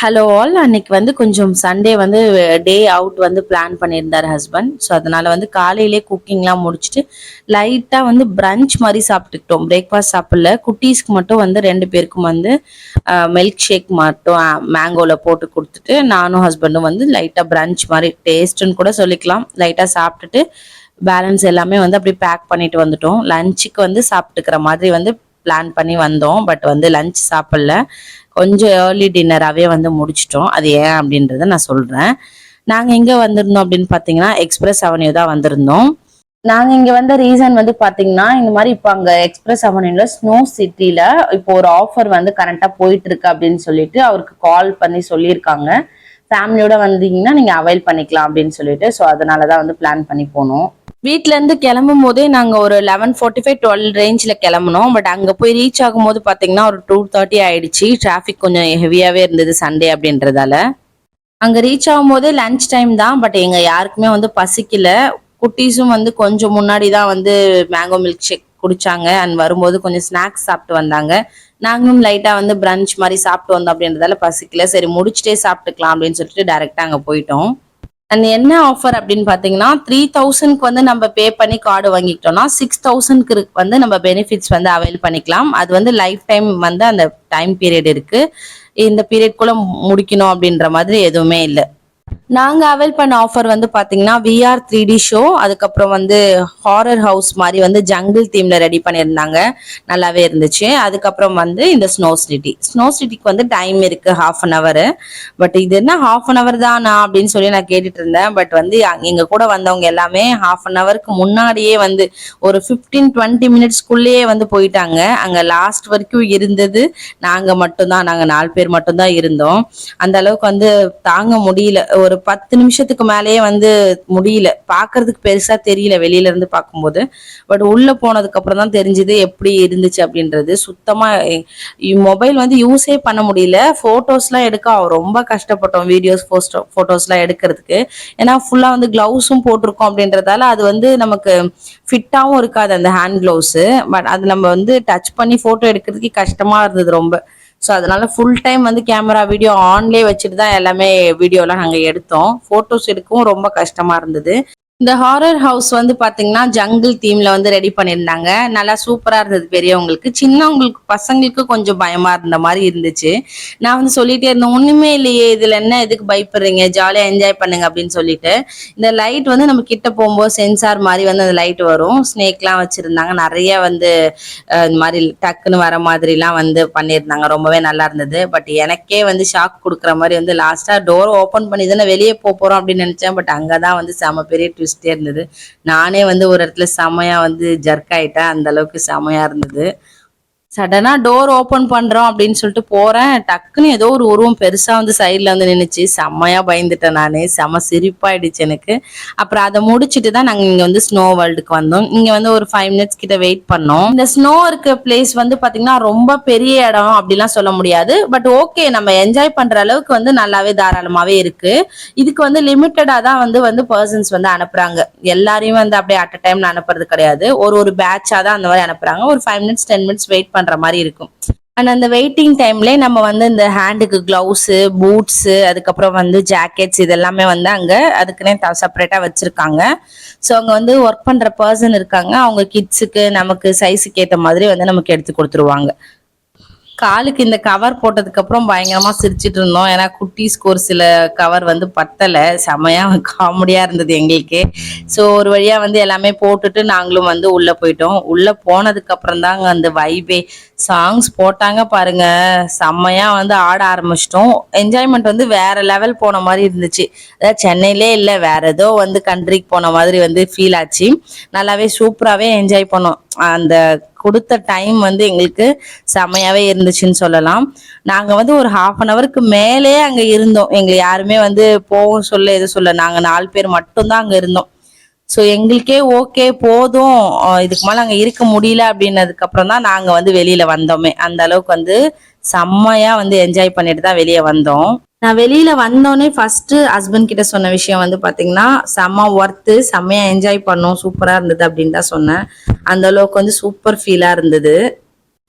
Hello all. அன்னைக்கு வந்து கொஞ்சம் சண்டே வந்து டே அவுட் வந்து பிளான் பண்ணியிருந்தார் ஹஸ்பண்ட். ஸோ அதனால வந்து காலையிலே குக்கிங்லாம் முடிச்சுட்டு லைட்டாக வந்து பிரஞ்ச் மாதிரி சாப்பிட்டுக்கிட்டோம். பிரேக்ஃபாஸ்ட் சாப்பிடல. குட்டீஸ்க்கு மட்டும் வந்து 2 பேருக்கும் வந்து மில்க் ஷேக் மட்டும் மேங்கோவில் போட்டு கொடுத்துட்டு நானும் ஹஸ்பண்டும் வந்து லைட்டாக பிரஞ்ச் மாதிரி டேஸ்ட்டுன்னு கூட சொல்லிக்கலாம் லைட்டாக சாப்பிட்டுட்டு பேலன்ஸ் எல்லாமே வந்து அப்படி பேக் பண்ணிட்டு வந்துட்டோம். லஞ்சுக்கு வந்து சாப்பிட்டுக்கிற மாதிரி வந்து பிளான் பண்ணி வந்தோம். பட் வந்து லஞ்ச் சாப்பிடல. கொஞ்சம் ஏர்லி டின்னராகவே வந்து முடிச்சிட்டோம். அது ஏன் அப்படின்றத நான் சொல்கிறேன். நாங்கள் எங்கே வந்திருந்தோம் அப்படின்னு பார்த்தீங்கன்னா எக்ஸ்பிரஸ் அவென்யூ தான் வந்திருந்தோம். நாங்கள் இங்கே வந்த ரீசன் வந்து பார்த்தீங்கன்னா இந்த மாதிரி இப்போ அங்கே எக்ஸ்பிரஸ் அவென்யூல ஸ்னோ சிட்டியில் இப்போ ஒரு ஆஃபர் வந்து கரண்ட்டாக போயிட்டு இருக்கு அப்படின்னு சொல்லிட்டு அவருக்கு கால் பண்ணி சொல்லியிருக்காங்க. ஃபேமிலியோட வந்தீங்கன்னா நீங்கள் அவைல் பண்ணிக்கலாம் அப்படின்னு சொல்லிட்டு. ஸோ அதனால தான் வந்து பிளான் பண்ணி போனோம். வீட்ல இருந்து கிளம்பும் போதே நாங்க ஒரு 11:45 12 ரேஞ்சில் கிளம்புனோம். பட் அங்க போய் ரீச் ஆகும் போது பாத்தீங்கன்னா ஒரு 2:30 ஆயிடுச்சு. டிராஃபிக் கொஞ்சம் ஹெவியாவே இருந்தது சண்டே அப்படின்றதால. அங்க ரீச் ஆகும் போதே லஞ்ச் டைம் தான். பட் எங்க யாருக்குமே வந்து பசிக்கல. குட்டீஸும் வந்து கொஞ்சம் முன்னாடி தான் வந்து மேங்கோ மில்க் ஷேக் குடிச்சாங்க. அண்ட் வரும்போது கொஞ்சம் ஸ்நாக்ஸ் சாப்பிட்டு வந்தாங்க. நாங்களும் லைட்டா வந்து பிரஞ்ச் மாதிரி சாப்பிட்டு வந்தோம் அப்படின்றதால பசிக்கல. சரி முடிச்சுட்டே சாப்பிட்டுக்கலாம் அப்படின்னு சொல்லிட்டு டைரக்டா அங்க போயிட்டோம். அண்ட் என்ன ஆஃபர் அப்படின்னு பாத்தீங்கன்னா 3000க்கு வந்து நம்ம பே பண்ணி கார்டு வாங்கிக்கிட்டோம்னா 6000க்கு வந்து நம்ம பெனிஃபிட்ஸ் வந்து அவைல் பண்ணிக்கலாம். அது வந்து லைஃப் டைம் வந்து அந்த டைம் பீரியட் இருக்கு. இந்த பீரியட்குள்ள முடிக்கணும் அப்படின்ற மாதிரி எதுவுமே இல்லை. நாங்க அவைல் பண்ண ஆஃபர் வந்து பாத்தீங்கன்னா VR 3D ஷோ, அதுக்கப்புறம் வந்து ஹாரர் ஹவுஸ் மாதிரி வந்து ஜங்கிள் தீம்ல ரெடி பண்ணியிருந்தாங்க. நல்லாவே இருந்துச்சு. அதுக்கப்புறம் வந்து இந்த ஸ்னோ சிட்டிக்கு வந்து டைம் இருக்கு 1/2 hour. பட் இது என்ன 1/2 hour தானா அப்படின்னு சொல்லி நான் கேட்டுட்டு இருந்தேன். பட் வந்து எங்க கூட வந்தவங்க எல்லாமே 1/2 hourக்கு முன்னாடியே வந்து ஒரு 15-20 மினிட்ஸ்க்குள்ளேயே வந்து போயிட்டாங்க. அங்க லாஸ்ட் வரைக்கும் இருந்தது நாங்க மட்டும்தான். நாங்க 4 பேர் மட்டும்தான் இருந்தோம். அந்த அளவுக்கு வந்து தாங்க முடியல. ஒரு 10 நிமிஷத்துக்கு மேலேயே வந்து முடியல. பாக்குறதுக்கு பெருசா தெரியல வெளியில இருந்து பார்க்கும்போது. பட் உள்ள போனதுக்கு அப்புறம் தான் தெரிஞ்சது எப்படி இருந்துச்சு அப்படின்றது. சுத்தமா மொபைல் வந்து யூஸே பண்ண முடியல. போட்டோஸ்லாம் எடுக்க ரொம்ப கஷ்டப்பட்டோம். வீடியோஸ் போட்டோஸ்லாம் எடுக்கிறதுக்கு. ஏன்னா ஃபுல்லா வந்து கிளவுஸும் போட்டிருக்கோம் அப்படின்றதால அது வந்து நமக்கு ஃபிட்டாவும் இருக்காது அந்த ஹேண்ட் கிளவுஸ். பட் அது நம்ம வந்து டச் பண்ணி போட்டோ எடுக்கிறதுக்கு கஷ்டமா இருந்தது ரொம்ப. ஸோ அதனால ஃபுல் டைம் வந்து கேமரா வீடியோ ஆன்லேயே வச்சுட்டு தான் எல்லாமே வீடியோலாம் நாங்கள் எடுத்தோம். ஃபோட்டோஸ் எடுக்கவும் ரொம்ப கஷ்டமா இருந்தது. இந்த ஹாரர் ஹவுஸ் வந்து பாத்தீங்கன்னா ஜங்கிள் தீம்ல வந்து ரெடி பண்ணியிருந்தாங்க. நல்லா சூப்பரா இருந்தது. பெரியவங்களுக்கு சின்னவங்களுக்கு பசங்களுக்கு கொஞ்சம் பயமா இருந்த மாதிரி இருந்துச்சு. நான் வந்து சொல்லிட்டே இருந்தேன், ஒண்ணுமே இல்லையே இதுல என்ன, எதுக்கு பயப்படுறீங்க, ஜாலியா என்ஜாய் பண்ணுங்க அப்படின்னு சொல்லிட்டு. இந்த லைட் வந்து நம்ம கிட்ட போகும்போது சென்சார் மாதிரி வந்து அந்த லைட் வரும். ஸ்னேக்லாம் வச்சிருந்தாங்க. நிறைய வந்து இந்த மாதிரி டக்குன்னு வர மாதிரிலாம் வந்து பண்ணியிருந்தாங்க. ரொம்பவே நல்லா இருந்தது. பட் எனக்கே வந்து ஷாக் கொடுக்குற மாதிரி வந்து லாஸ்டா டோர் ஓப்பன் பண்ணி தானே வெளியே போறோம் அப்படின்னு நினைச்சேன். பட் அங்கதான் வந்து செம பெரிய ட்விஸ்டே இருந்தது. நானே வந்து ஒரு இடத்துல செமையா வந்து ஜர்க் ஆயிட்டேன். அந்த அளவுக்கு செமையா இருந்தது. சடனா டோர் ஓபன் பண்றோம் அப்படின்னு சொல்லிட்டு போறேன். டக்குன்னு ஏதோ ஒரு உருவம் பெருசா வந்து சைட்ல வந்து நின்னுச்சு. செம்மையா பயந்துட்டேன் நானு. செம சிரிப்பாயிடுச்சு எனக்கு. அப்புறம் அதை முடிச்சுட்டு தான் நாங்க இங்க வந்து ஸ்னோ வேர்ல்டுக்கு வந்தோம். இங்க வந்து ஒரு 5 மினிட்ஸ் கிட்ட வெயிட் பண்ணோம். இந்த ஸ்னோ இருக்க பிளேஸ் வந்து பாத்தீங்கன்னா ரொம்ப பெரிய இடம் அப்படிலாம் சொல்ல முடியாது. பட் ஓகே, நம்ம என்ஜாய் பண்ற அளவுக்கு வந்து நல்லாவே தாராளமாவே இருக்கு. இதுக்கு வந்து லிமிட்டடா தான் வந்து பர்சன்ஸ் வந்து அனுப்புறாங்க. எல்லாரையும் வந்து அப்படியே அட் அ டைம்ல அனுப்புறது கிடையாது. ஒரு பேட்சா தான் அந்த மாதிரி அனுப்புறாங்க. ஒரு 5 மினிட்ஸ் 10 மினிட்ஸ் வெயிட் பண்ற மாதிரி இருக்கும். அண்ட் அந்த வெயிட்டிங் டைம்லேயே நம்ம வந்து இந்த ஹேண்டுக்கு கிளவுஸ், பூட்ஸ், அதுக்கப்புறம் வந்து ஜாக்கெட்ஸ் இதெல்லாமே வந்து அங்க அதுக்குன்னே செப்பரேட்டா வச்சிருக்காங்க. ஸோ அங்க வந்து ஒர்க் பண்ற பர்சன் இருக்காங்க. அவங்க கிட்ஸுக்கு நமக்கு சைஸுக்கு ஏற்ற மாதிரி வந்து நமக்கு எடுத்து கொடுத்துருவாங்க. காலுக்கு இந்த கவர் போட்டதுக்கு அப்புறம் பயங்கரமா சிரிச்சிட்டு இருந்தோம். ஏன்னா குட்டீஸ்க்கு ஒரு சில கவர் வந்து பத்தல. செமையா காமெடியா இருந்தது எங்களுக்கே. ஸோ ஒரு வழியா வந்து எல்லாமே போட்டுட்டு நாங்களும் வந்து உள்ள போயிட்டோம். உள்ள போனதுக்கு அப்புறம் தாங்க அந்த வைபே. சாங்ஸ் போட்டாங்க பாருங்க, செம்மையா வந்து ஆட ஆரம்பிச்சிட்டோம். என்ஜாய்மெண்ட் வந்து வேற லெவல் போன மாதிரி இருந்துச்சு. அதாவது சென்னையிலே இல்லை, வேற ஏதோ வந்து கண்ட்ரிக்கு போன மாதிரி வந்து ஃபீல் ஆச்சு. நல்லாவே சூப்பராகவே என்ஜாய் பண்ணோம். அந்த கொடுத்த டைம் வந்து எங்களுக்கு செமையாவே இருந்துச்சுன்னு சொல்லலாம். நாங்க வந்து ஒரு 1/2 hourக்கு மேலே அங்க இருந்தோம். எங்களை யாருமே வந்து போவோம் சொல்ல எதுவும் சொல்ல. நாங்க 4 பேர் மட்டும்தான் அங்க இருந்தோம். ஸோ எங்களுக்கே ஓகே போதும், இதுக்கு மேல அங்க இருக்க முடியல அப்படின்னதுக்கு அப்புறம் தான் நாங்க வந்து வெளியில வந்தோமே. அந்த அளவுக்கு வந்து செம்மையா வந்து என்ஜாய் பண்ணிட்டு தான் வெளியே வந்தோம். நான் வெளியில வந்தோடனே ஃபர்ஸ்ட் ஹஸ்பண்ட் கிட்ட சொன்ன விஷயம் வந்து பாத்தீங்கன்னா செம்ம ஒர்த்து, செம்மையா என்ஜாய் பண்ணோம், சூப்பரா இருந்தது அப்படின்னு தான் சொன்னேன். அந்த அளவுக்கு வந்து சூப்பர் ஃபீலா இருந்தது.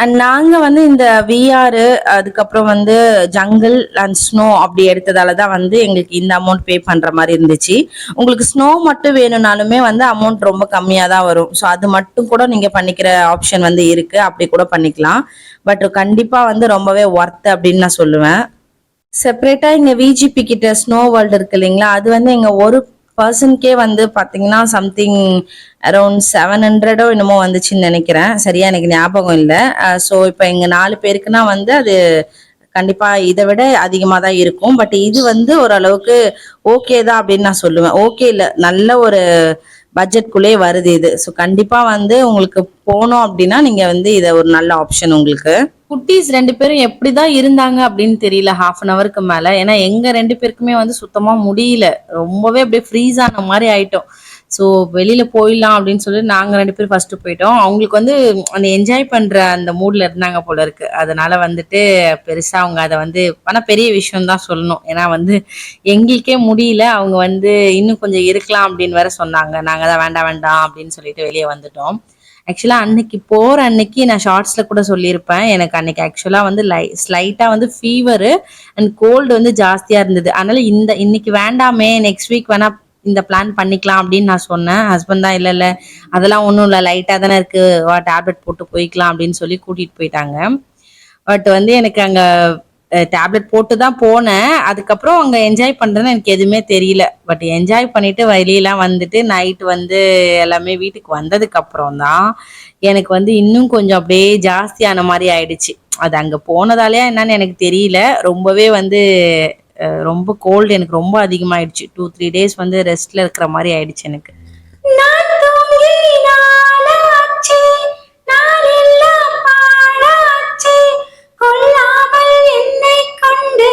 அண்ட் நாங்க வந்து இந்த VR அதுக்கப்புறம் வந்து ஜங்கிள் அண்ட் ஸ்னோ அப்படி எடுத்ததால தான் வந்து எங்களுக்கு இந்த அமௌண்ட் பே பண்ற மாதிரி இருந்துச்சு. உங்களுக்கு ஸ்னோ மட்டும் வேணும்னாலுமே வந்து அமௌண்ட் ரொம்ப கம்மியா தான் வரும். ஸோ அது மட்டும் கூட நீங்க பண்ணிக்கிற ஆப்ஷன் வந்து இருக்கு. அப்படி கூட பண்ணிக்கலாம். பட் கண்டிப்பா வந்து ரொம்பவே ஒர்த் அப்படின்னு நான் சொல்லுவேன். செப்பரேட்டா இங்க விஜிபி கிட்ட ஸ்னோ வேர்ல்டு இருக்கு இல்லைங்களா, அது வந்து எங்க ஒரு பர்சனுக்கே வந்து பாத்தீங்கன்னா சம்திங் அரௌண்ட் 700 என்னமோ வந்துச்சுன்னு நினைக்கிறேன். சரியா எனக்கு ஞாபகம் இல்லை. ஸோ இப்போ எங்க 4 பேருக்குன்னா வந்து அது கண்டிப்பா இதை விட அதிகமா தான் இருக்கும். பட் இது வந்து ஓரளவுக்கு ஓகே தான் அப்படின்னு நான் சொல்லுவேன். ஓகே இல்ல, நல்ல ஒரு பட்ஜெட்குள்ளே வருது இது. ஸோ கண்டிப்பா வந்து உங்களுக்கு போனோம் அப்படின்னா நீங்க வந்து இதை ஒரு நல்ல ஆப்ஷன் உங்களுக்கு. குட்டீஸ் 2 பேரும் எப்படிதான் இருந்தாங்க அப்படின்னு தெரியல ஹாஃப் அன் ஹவருக்கு மேல. ஏன்னா எங்க 2 பேருக்குமே வந்து சுத்தமா முடியல. ரொம்பவே அப்படியே ஃப்ரீஸ் ஆன மாதிரி ஆயிட்டோம். ஸோ வெளியில போயிடலாம் அப்படின்னு சொல்லி நாங்க 2 பேரும் ஃபர்ஸ்ட் போயிட்டோம். அவங்களுக்கு வந்து அந்த என்ஜாய் பண்ற அந்த மூட்ல இருந்தாங்க போல இருக்கு. அதனால வந்துட்டு பெருசா அவங்க அதை வந்து ஆனா பெரிய விஷயம் தான் சொல்லணும். ஏன்னா வந்து எங்களுக்கே முடியல. அவங்க வந்து இன்னும் கொஞ்சம் இருக்கலாம் அப்படின்னு வேற சொன்னாங்க. நாங்க தான் வேண்டாம் வேண்டாம் அப்படின்னு சொல்லிட்டு வெளியே வந்துட்டோம். ஆக்சுவலா அன்னைக்கு போற அன்னைக்கு நான் ஷார்ட்ஸ்ல கூட சொல்லியிருப்பேன். எனக்கு அன்னைக்கு ஆக்சுவலா வந்து ஸ்லைட்டா வந்து ஃபீவர் அண்ட் கோல்டு வந்து ஜாஸ்தியா இருந்தது. அதனால இன்னைக்கு வேண்டாமே, நெக்ஸ்ட் வீக் வேணா இந்த பிளான் பண்ணிக்கலாம் அப்படின்னு நான் சொன்னேன். ஹஸ்பண்ட் தான் இல்ல இல்ல அதெல்லாம் ஒண்ணும் இல்ல, லைட்டா தானே இருக்கு, டேப்லெட் போட்டு போய்க்கலாம் அப்படின்னு சொல்லி கூட்டிட்டு போயிட்டாங்க. பட் வந்து எனக்கு அங்க டேப்லெட் போட்டு தான் போனேன். அதுக்கப்புறம் அங்க என்ஜாய் பண்றேன்னு எனக்கு எதுவுமே தெரியல. பட் என்ஜாய் பண்ணிட்டு வெளியெல்லாம் வந்துட்டு நைட் வந்து எல்லாமே வீட்டுக்கு வந்ததுக்கு அப்புறம் தான் எனக்கு வந்து இன்னும் கொஞ்சம் அப்படியே ஜாஸ்தியான மாதிரி ஆயிடுச்சு. அது அங்க போனதாலயா என்னன்னு எனக்கு தெரியல. ரொம்பவே வந்து ரொம்ப கோல்டு எனக்கு ரொம்ப அதிகமாயிடுச்சு. 2-3 டேஸ் வந்து ரெஸ்ட்ல இருக்கிற மாதிரி ஆயிடுச்சு எனக்கு. நான் தூங்கி நாளாச்சு, நாளெல்லாம் பாழாச்சு, கொல்லாமல் என்னை கொண்டு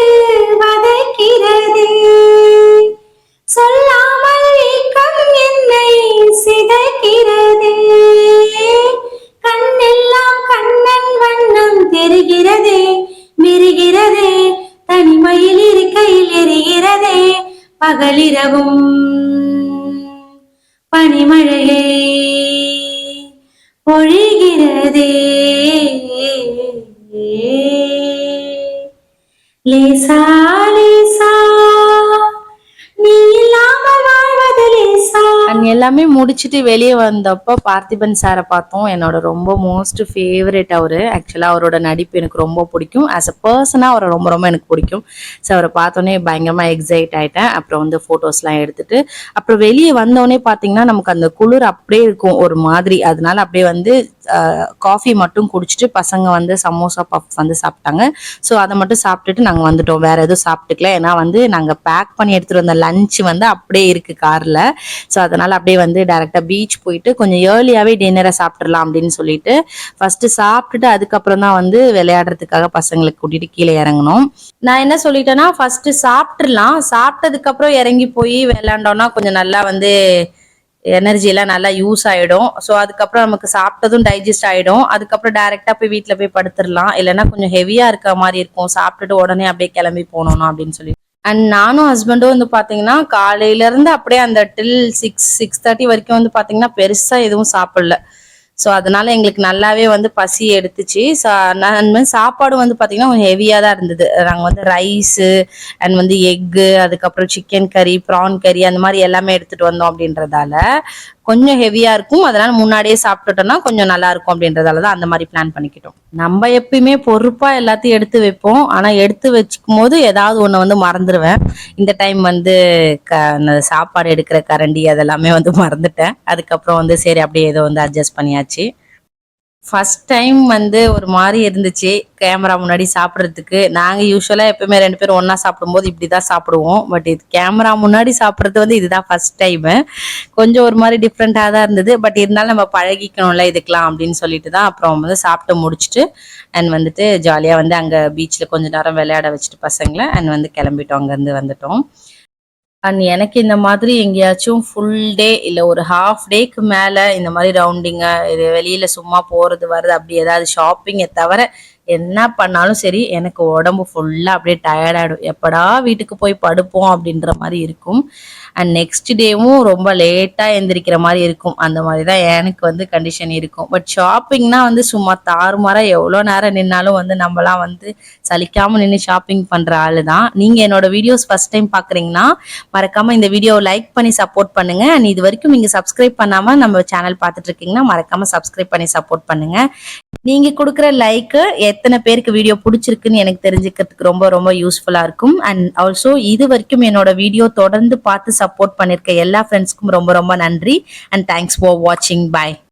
வதைக்கிறதே, சொல்லாமல் ஏக்கம் என்னை சிதைக்கிறதே, கண்ணெல்லாம் கண்ணன் வண்ணம் தெரிகிறதே, மிரிகிறதே, தனிமையில் இருக்கையில் எரிகிறதே, பகலிரவும் பனிமழையே பொழிகிறதே, லேசா லேசா நீ இல்லாமல் வாழ்வது லேசா. எல்லாமே முடிச்சுட்டு வெளியே வந்தப்போ பார்த்திபன் சாரை பார்த்தோம். என்னோட ரொம்ப மோஸ்ட் ஃபேவரட் அவரு. ஆக்சுவலா அவரோட நடிப்பு எனக்கு ரொம்ப பிடிக்கும். ஆஸ் அ பர்சனா அவரை ரொம்ப ரொம்ப எனக்கு பிடிக்கும். ஸோ அவரை பார்த்தோன்னே பயங்கரமா எக்ஸைட் ஆயிட்டேன். அப்புறம் வந்து போட்டோஸ்லாம் எடுத்துட்டு அப்புறம் வெளியே வந்தோடனே பார்த்தீங்கன்னா நமக்கு அந்த குளிர் அப்படியே இருக்கும் ஒரு மாதிரி. அதனால அப்படியே வந்து காஃபி மட்டும் குடிச்சிட்டு பசங்க வந்து சமோசா பஃப் வந்து சாப்பிட்டாங்க. ஸோ அதை மட்டும் சாப்பிட்டுட்டு நாங்கள் வந்துட்டோம். வேற எதுவும் சாப்பிட்டுக்கல. ஏன்னா வந்து நாங்கள் பேக் பண்ணி எடுத்துட்டு வந்த லஞ்ச் வந்து அப்படியே இருக்கு கார்ல. ஸோ அதனால அப்படியே வந்து டைரக்டா பீச் போயிட்டு கொஞ்சம் ஏர்லியாவே டின்னரை சாப்பிட்றலாம் அப்படின்னு சொல்லிட்டு ஃபர்ஸ்ட் சாப்பிட்டுட்டு அதுக்கப்புறம் தான் வந்து விளையாடுறதுக்காக பசங்களுக்கு கூட்டிட்டு கீழே இறங்கணும். நான் என்ன சொல்லிட்டேன்னா ஃபர்ஸ்ட் சாப்பிட்டுலாம், சாப்பிட்டதுக்கு அப்புறம் இறங்கி போய் விளையாண்டோம்னா கொஞ்சம் நல்லா வந்து எனர்ஜி எல்லாம் நல்லா யூஸ் ஆயிடும். ஸோ அதுக்கப்புறம் நமக்கு சாப்பிட்டதும் டைஜஸ்ட் ஆயிடும். அதுக்கப்புறம் டைரக்டா போய் வீட்டுல போய் படுத்துடலாம். இல்லைன்னா கொஞ்சம் ஹெவியா இருக்க மாதிரி இருக்கும் சாப்பிட்டுட்டு உடனே அப்படியே கிளம்பி போனோம் அப்படின்னு சொல்லி. அண்ட் நானும் ஹஸ்பண்டும் வந்து பாத்தீங்கன்னா காலையில இருந்து அப்படியே அந்த டில் 6-6:30 வரைக்கும் வந்து பாத்தீங்கன்னா பெருசா எதுவும் சாப்பிடல. ஸோ அதனால எங்களுக்கு நல்லாவே வந்து பசி எடுத்துச்சு. சாப்பாடு வந்து பாத்தீங்கன்னா கொஞ்சம் ஹெவியா தான் இருந்தது. நாங்கள் வந்து ரைஸு அண்ட் வந்து எக்கு, அதுக்கப்புறம் சிக்கன் கறி, ப்ரான் கறி அந்த மாதிரி எல்லாமே எடுத்துட்டு வந்தோம் அப்படின்றதால கொஞ்சம் ஹெவியா இருக்கும். அதனால முன்னாடியே சாப்பிட்டுட்டோம்னா கொஞ்சம் நல்லா இருக்கும் அப்படின்றதாலதான் அந்த மாதிரி பிளான் பண்ணிக்கிட்டோம். நம்ம எப்பயுமே பொறுப்பா எல்லாத்தையும் எடுத்து வைப்போம். ஆனா எடுத்து வச்சுக்கும் போது ஏதாவது ஒண்ணு வந்து மறந்துடுவேன். இந்த டைம் வந்து சாப்பாடு எடுக்கிற கரண்டி அதெல்லாமே வந்து மறந்துட்டேன். அதுக்கப்புறம் வந்து சரி அப்படியே ஏதோ வந்து அட்ஜஸ்ட் பண்ணியாச்சு. ஃபர்ஸ்ட் டைம் வந்து ஒரு மாதிரி இருந்துச்சு கேமரா முன்னாடி சாப்பிட்றதுக்கு. நாங்க யூஸ்வலா எப்பவுமே 2 பேரும் ஒன்னா சாப்பிடும்போது இப்படிதான் சாப்பிடுவோம். பட் இது கேமரா முன்னாடி சாப்பிட்றது வந்து இதுதான் ஃபர்ஸ்ட் டைம். கொஞ்சம் ஒரு மாதிரி டிஃப்ரெண்டா தான் இருந்தது. பட் இருந்தாலும் நம்ம பழகிக்கணும்ல இதுக்கெல்லாம் அப்படின்னு சொல்லிட்டு தான் அப்புறம் வந்து சாப்பிட்டு முடிச்சுட்டு அண்ட் வந்துட்டு ஜாலியா வந்து அங்க பீச்ல கொஞ்ச நேரம் விளையாட வச்சுட்டு பசங்களை அண்ட் வந்து கிளம்பிட்டோம். அங்க இருந்து வந்துட்டோம். அண்ட் எனக்கு இந்த மாதிரி எங்கேயாச்சும் ஃபுல் டே இல்ல ஒரு ஹாஃப் டேக்கு மேல இந்த மாதிரி ரவுண்டிங்க இது வெளியில சும்மா போறது வர்றது அப்படி ஏதாவது ஷாப்பிங்கை தவிர என்ன பண்ணாலும் சரி எனக்கு உடம்பு ஃபுல்லா அப்படியே டயர்ட் ஆயிடும். எப்படா வீட்டுக்கு போய் படுப்போம் அப்படின்ற மாதிரி இருக்கும். அண்ட் நெக்ஸ்ட் டேவும் ரொம்ப லேட்டா எந்திரிக்கிற மாதிரி இருக்கும். அந்த மாதிரி தான் எனக்கு வந்து கண்டிஷன் இருக்கும். பட் ஷாப்பிங்னா வந்து சும்மா தாறுமாறா எவ்வளோ நேரம் நின்னாலும் வந்து நம்மலாம் வந்து சலிக்காம நின்று ஷாப்பிங் பண்ற ஆளு தான். நீங்க என்னோட வீடியோஸ் ஃபர்ஸ்ட் டைம் பாக்குறீங்கன்னா மறக்காம இந்த வீடியோவை லைக் பண்ணி சப்போர்ட் பண்ணுங்க. அண்ட் இது வரைக்கும் நீங்க சப்ஸ்கிரைப் பண்ணாம நம்ம சேனல் பார்த்துட்டு இருக்கீங்கன்னா மறக்காம சப்ஸ்கிரைப் பண்ணி சப்போர்ட் பண்ணுங்க. நீங்க கொடுக்குற லைக் எத்தனை பேருக்கு வீடியோ பிடிச்சிருக்குன்னு எனக்கு தெரிஞ்சுக்கிறதுக்கு ரொம்ப ரொம்ப யூஸ்ஃபுல்லா இருக்கும். அண்ட் ஆல்சோ இது வரைக்கும் என்னோட வீடியோ தொடர்ந்து பார்த்து சப்போர்ட் பண்ணிருக்க எல்லா ஃப்ரெண்ட்ஸ்க்கும் ரொம்ப ரொம்ப நன்றி. அண்ட் தேங்க்ஸ் ஃபார் வாட்சிங். பை.